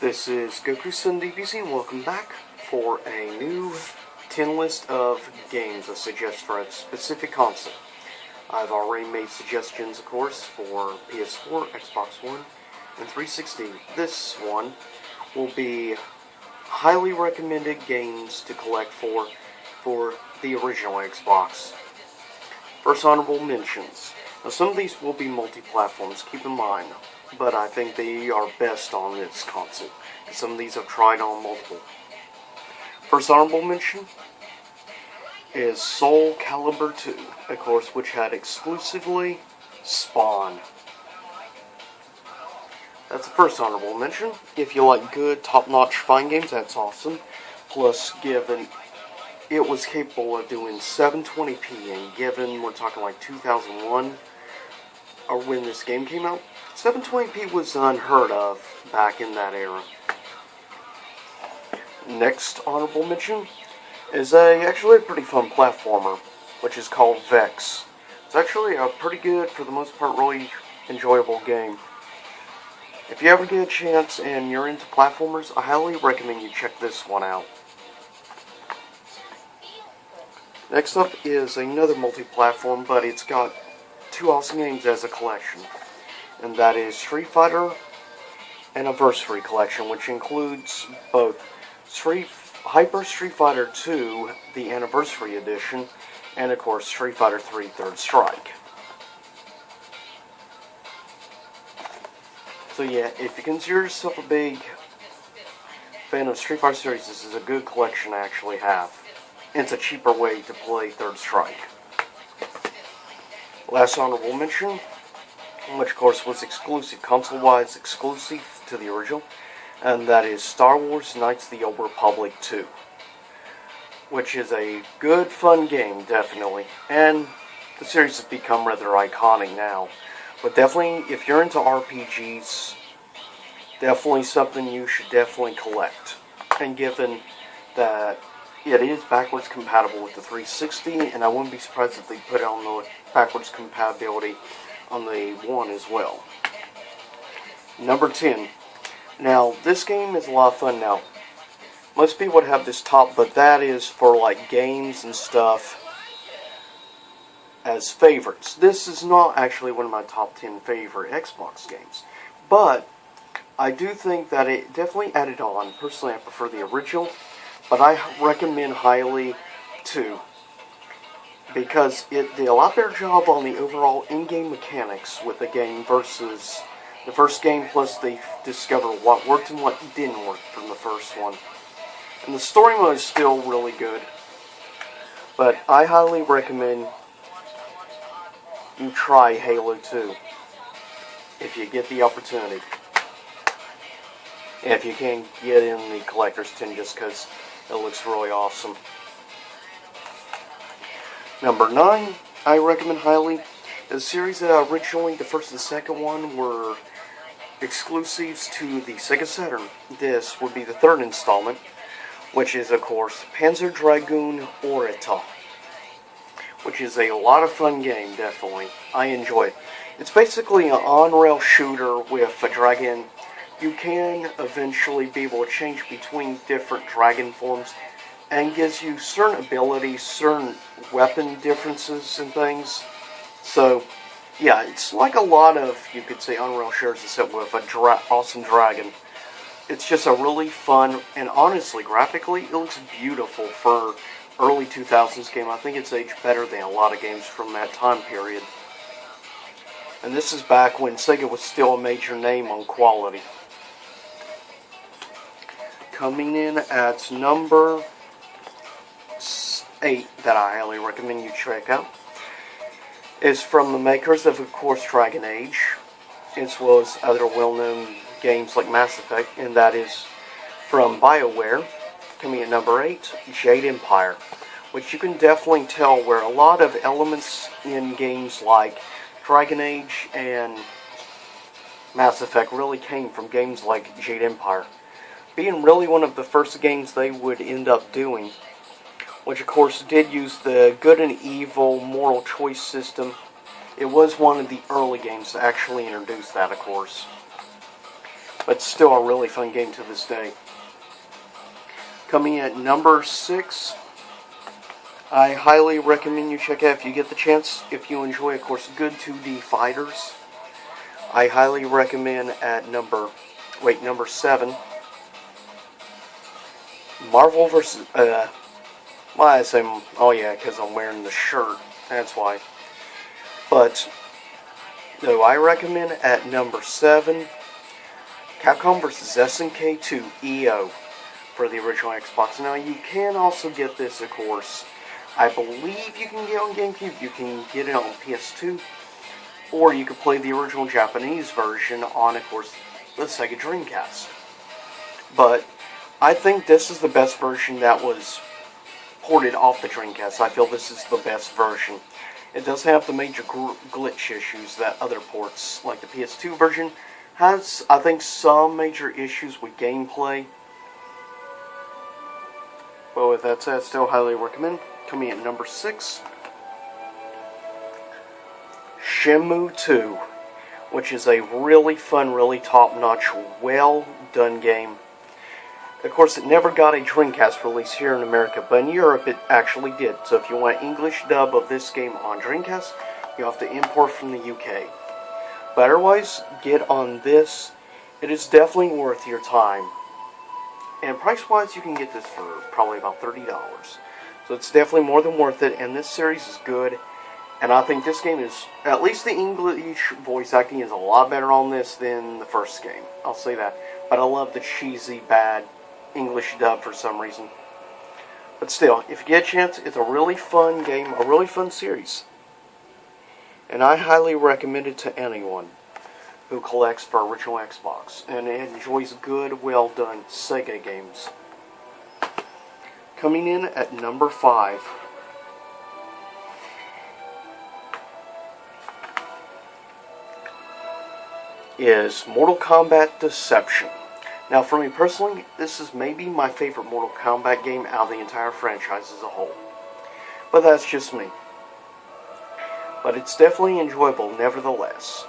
This is Goku-san DBZ, and welcome back for a new 10 list of games I suggest for a specific console. I've already made suggestions, of course, for PS4, Xbox One, and 360. This one will be highly recommended games to collect for the original Xbox. First, honorable mentions. Now, some of these will be multi-platforms, keep in mind, but I think they are best on this console. Some of these I've tried on multiple. First honorable mention is Soul Calibur 2, of course, which had exclusively Spawn. That's the first honorable mention. If you like good, top-notch fighting games, that's awesome. Plus, given it was capable of doing 720p, and given we're talking like 2001, or when this game came out, 720p was unheard of back in that era. Next honorable mention is actually a pretty fun platformer, which is called Vex. It's actually a pretty good, for the most part, really enjoyable game. If you ever get a chance and you're into platformers, I highly recommend you check this one out. Next up is another multi-platform, but it's got two awesome games as a collection. And that is Street Fighter Anniversary Collection, which includes both Hyper Street Fighter 2, the Anniversary Edition, and of course Street Fighter 3 Third Strike. So yeah, if you consider yourself a big fan of Street Fighter series, this is a good collection to actually have. And it's a cheaper way to play Third Strike. Last honorable mention, which of course was exclusive, console-wise exclusive to the original, and that is Star Wars Knights of the Old Republic 2, which is a good, fun game, definitely, and the series has become rather iconic now, but definitely, if you're into RPGs, definitely something you should definitely collect, and given that it is backwards compatible with the 360, and I wouldn't be surprised if they put it on the backwards compatibility on the One as well. Number 10. Now, this game is a lot of fun now. Most people would have this top, but that is for like games and stuff as favorites. This is not actually one of my top 10 favorite Xbox games, but I do think that it definitely added on. Personally, I prefer the original, but I recommend highly 2. Because it did a lot better job on the overall in-game mechanics with the game versus the first game, plus they discovered what worked and what didn't work from the first one. And the story mode is still really good. But I highly recommend you try Halo 2 if you get the opportunity. If you can get in the Collector's Tin, just because it looks really awesome. Number 9, I recommend highly. The series that originally, the first and the second one, were exclusives to the Sega Saturn. This would be the third installment, which is, of course, Panzer Dragoon Orita, which is a lot of fun game, definitely. I enjoy it. It's basically an on-rail shooter with a dragon. You can eventually be able to change between different dragon forms, and gives you certain abilities, certain weapon differences and things. So, yeah, it's like a lot of, you could say, on-rail shooters, except with an awesome dragon. It's just a really fun, and honestly, graphically, it looks beautiful for early 2000s game. I think it's aged better than a lot of games from that time period. And this is back when Sega was still a major name on quality. Coming in at number 8 that I highly recommend you check out is from the makers of course, Dragon Age, as well as other well-known games like Mass Effect, and that is from BioWare. Coming at number 8, Jade Empire, which you can definitely tell where a lot of elements in games like Dragon Age and Mass Effect really came from games like Jade Empire, being really one of the first games they would end up doing, which of course did use the good and evil moral choice system. It was one of the early games to actually introduce that, of course. but still a really fun game to this day. Coming at number 6, I highly recommend you check out if you get the chance, if you enjoy, of course, good 2D fighters. I highly recommend at number 7, Marvel vs. Why I say, oh yeah, because I'm wearing the shirt, that's why. But, no, I recommend at number 7, Capcom vs. SNK 2 EO for the original Xbox. Now, you can also get this, of course. I believe you can get on GameCube, you can get it on PS2, or you can play the original Japanese version on, of course, the Sega Dreamcast. But I think this is the best version that was ported off the Dreamcast. I feel this is the best version. It does have the major glitch issues that other ports, like the PS2 version, has, I think, some major issues with gameplay. But with that said, I still highly recommend. Coming at number 6, Shenmue II, which is a really fun, really top-notch, well-done game. Of course, it never got a Dreamcast release here in America, but in Europe it actually did. So if you want an English dub of this game on Dreamcast, you have to import from the UK. But otherwise, get on this. It is definitely worth your time. And price-wise, you can get this for probably about $30. So it's definitely more than worth it, and this series is good. And I think this game is, at least the English voice acting is a lot better on this than the first game. I'll say that. But I love the cheesy, bad English dub for some reason. But still, if you get a chance, it's a really fun game, a really fun series. And I highly recommend it to anyone who collects for original Xbox and enjoys good, well-done Sega games. Coming in at number 5 is Mortal Kombat Deception. Now, for me personally, this is maybe my favorite Mortal Kombat game out of the entire franchise as a whole. But that's just me. But it's definitely enjoyable, nevertheless.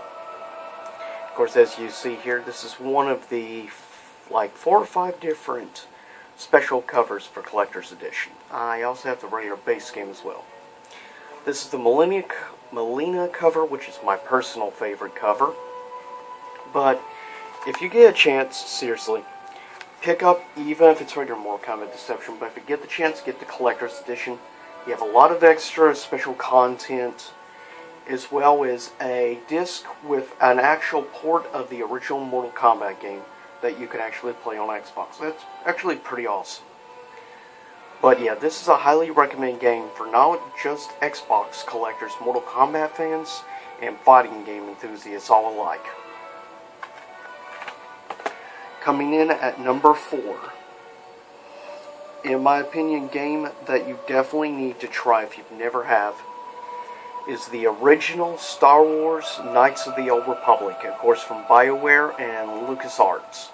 Of course, as you see here, this is one of the, like, 4 or 5 different special covers for Collector's Edition. I also have the regular base game as well. This is the Melina cover, which is my personal favorite cover. But if you get a chance, seriously, pick up, even if it's regular Mortal Kombat Deception, but if you get the chance, get the Collector's Edition. You have a lot of extra special content, as well as a disc with an actual port of the original Mortal Kombat game that you can actually play on Xbox. That's actually pretty awesome. But yeah, this is a highly recommended game for not just Xbox collectors, Mortal Kombat fans, and fighting game enthusiasts all alike. Coming in at number 4, in my opinion, game that you definitely need to try if you never have, is the original Star Wars Knights of the Old Republic, of course from BioWare and LucasArts,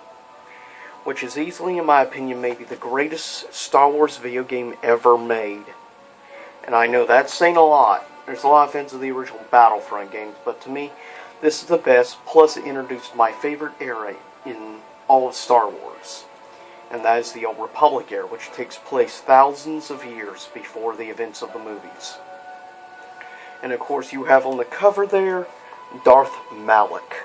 which is easily, in my opinion, maybe the greatest Star Wars video game ever made. And I know that's saying a lot. There's a lot of fans of the original Battlefront games, but to me, this is the best, plus it introduced my favorite era in all of Star Wars, and that is the Old Republic era, which takes place thousands of years before the events of the movies. And of course, you have on the cover there, Darth Malak.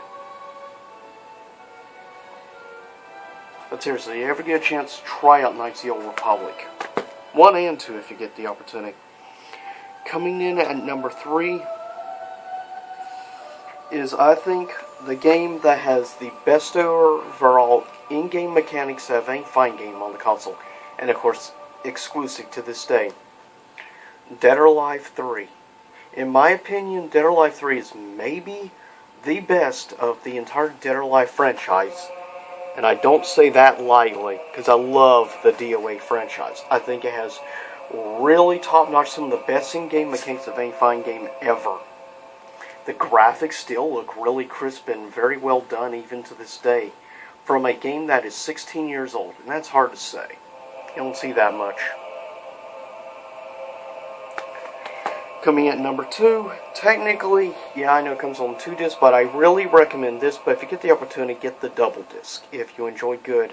But seriously, you ever get a chance to try out Knights of the Old Republic? 1 and 2 if you get the opportunity. Coming in at number 3 is, I think, the game that has the best overall in-game mechanics of any fighting game on the console. And of course, exclusive to this day. Dead or Alive 3. In my opinion, Dead or Alive 3 is maybe the best of the entire Dead or Alive franchise. And I don't say that lightly, because I love the DOA franchise. I think it has really top-notch, some of the best in-game mechanics of any fighting game ever. The graphics still look really crisp and very well done even to this day, from a game that is 16 years old, and that's hard to say. You don't see that much. Coming at number 2, technically, yeah, I know it comes on 2 discs, but I really recommend this. But if you get the opportunity, get the double disc. If you enjoy good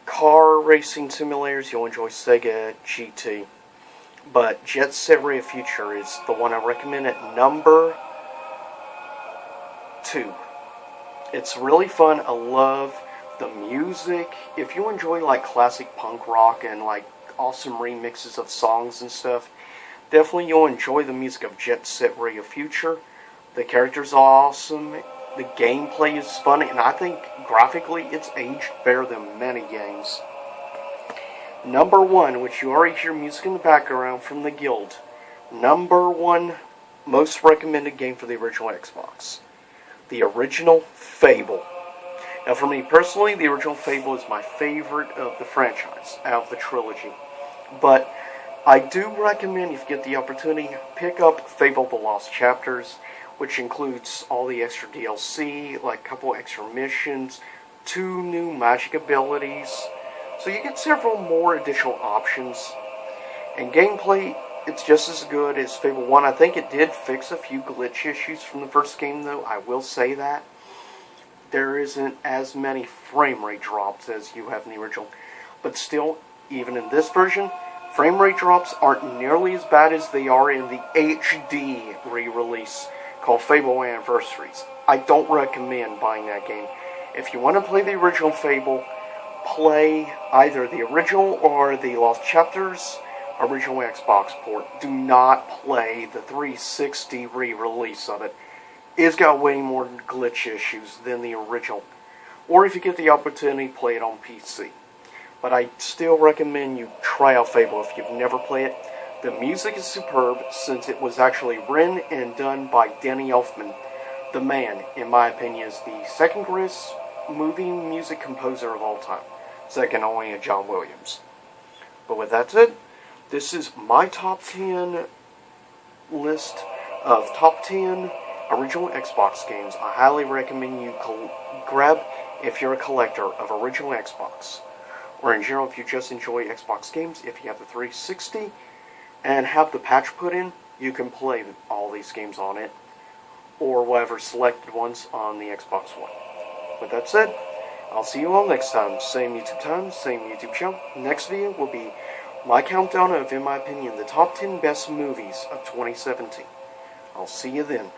car racing simulators, you'll enjoy Sega GT. But Jet Set Radio Future is the one I recommend at number 2. It's really fun. I love the music. If you enjoy like classic punk rock and like awesome remixes of songs and stuff, definitely you'll enjoy the music of Jet Set Radio Future. The characters are awesome. The gameplay is fun, and I think graphically it's aged better than many games. Number 1, which you already hear music in the background from the Guild. Number 1 most recommended game for the original Xbox. The original Fable. Now for me personally, the original Fable is my favorite of the franchise, out of the trilogy. But I do recommend, if you get the opportunity, pick up Fable The Lost Chapters, which includes all the extra DLC, like a couple extra missions, 2 new magic abilities. So you get several more additional options. And gameplay, it's just as good as Fable 1. I think it did fix a few glitch issues from the first game, though. I will say that. There isn't as many frame rate drops as you have in the original. But still, even in this version, frame rate drops aren't nearly as bad as they are in the HD re-release called Fable Anniversaries. I don't recommend buying that game. If you want to play the original Fable, play either the original or the Lost Chapters original Xbox port. Do not play the 360 re-release of it. It's got way more glitch issues than the original. Or if you get the opportunity, play it on PC. But I still recommend you try out Fable if you've never played it. The music is superb, since it was actually written and done by Danny Elfman. The man, in my opinion, is the second greatest movie music composer of all time. Second only to John Williams. But with that said, this is my top 10 list of top 10 original Xbox games I highly recommend you grab if you're a collector of original Xbox. Or in general, if you just enjoy Xbox games, if you have the 360 and have the patch put in, you can play all these games on it, or whatever selected ones on the Xbox One. With that said, I'll see you all next time. Same YouTube time, same YouTube channel. Next video will be my countdown of, in my opinion, the top 10 best movies of 2017. I'll see you then.